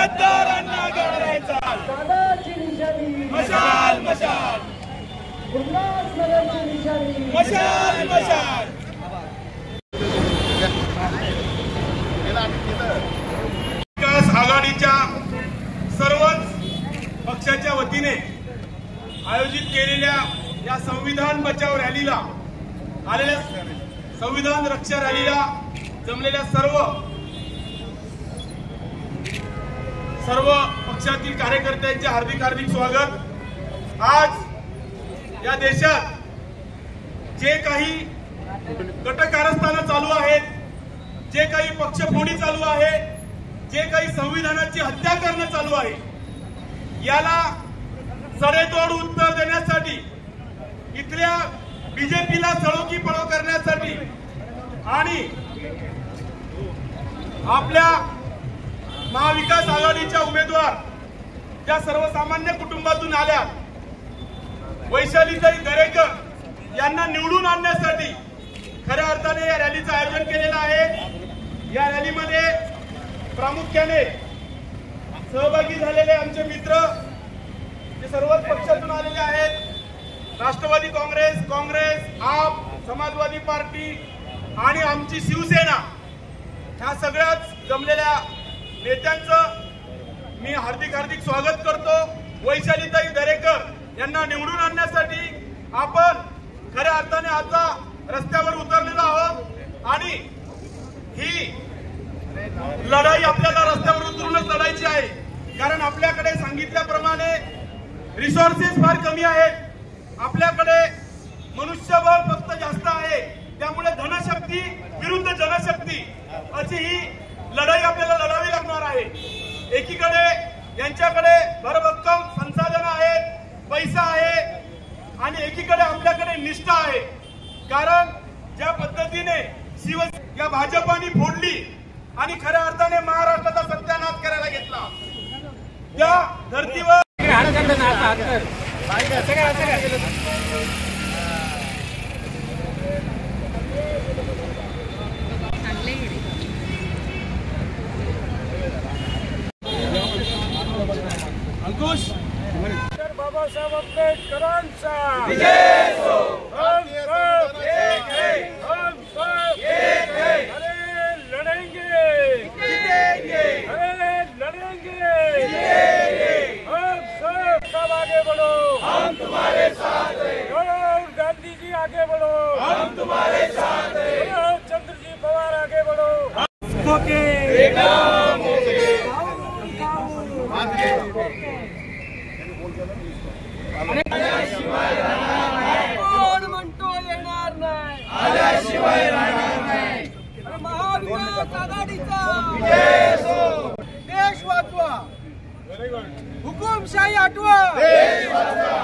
गद्दारांना घालायचा मशाल मशाल मशाल मशाल। विकास आघाडीच्या सर्वच पक्षाच्या वतीने आयोजित केलेल्या या संविधान बचाव रॅलीला आलेल्या संविधान रक्षा रॅलीला जमलेल्या सर्व पक्षातील कार्यकर्त्यांचे हार्दिक हार्दिक स्वागत। आज या देशात जे काही कटकारस्थानं चालू आहेत, जे काही पक्षफोडी चालू आहे, जे काही संविधानाची हत्या करणं चालू आहे, याला सडेतोड उत्तर देण्यासाठी इथल्या बीजेपीला सळोकी पळो करण्यासाठी आणि आपल्या महाविकास आघाडीच्या उमेदवार ज्या सर्वसामान्य कुटुंबातून आल्या वैशालीताई दरेकर यांना निवडून आणण्यासाठी खऱ्या अर्थाने या रॅलीचं आयोजन केलेलं आहे। या रॅलीमध्ये प्रामुख्याने सहभागी झालेले आमचे मित्र जे सर्वच पक्षातून आलेले आहेत, राष्ट्रवादी काँग्रेस, आप, समाजवादी पार्टी आणि आमची शिवसेना, ह्या सगळ्याच जमलेल्या नेत्यांचं मी हार्दिक हार्दिक स्वागत करतो। वैशालीताई दरेकर यांना निवडून आणण्यासाठी आपण खऱ्या अर्थाने आता रस्त्यावर उतरलेलो आहोत आणि ही लढाई आपल्याला रस्त्यावर उतरूनच लढायची आहे, कारण आपल्याकडे सांगितल्याप्रमाणे रिसोर्सेस फार कमी आहेत, आपल्याकडे मनुष्यबळ फक्त जास्त आहे, त्यामुळे धनशक्ती विरुद्ध जनशक्ती अशी ही लढाई आपल्याला लढावी लागणार आहे। एकीकडे यांच्याकडे भरभक्कम संसाधनं आहेत, पैसा आहे आणि एकीकडे आपल्याकडे निष्ठा आहे, कारण ज्या पद्धतीने या भाजपाने फोडली आणि खऱ्या अर्थाने महाराष्ट्राचा सत्यानाश करायला घेतला, त्या धर्तीवर अंकुश बाबासाहेब आंबेडकरांचा विजय हो। हम सब एक है, हम सब एक है। अरे लड़ेंगे जीतेंगे, अरे लड़ेंगे जीतेंगे। हम सब आगे बढ़ो, हम तुम्हारे साथ हैं, राहुल गांधी जी आगे बढ़ो, हम तुम्हारे साथ हैं, चंद्र जी पवार आगे बढ़ो। कोण म्हणतो येणार नाही, आल्याशिवाय राहणार नाही। महाविकास आघाडीचा विजय हो। देश वाचवा, हुकुमशाही हटवा, देश वाचवा।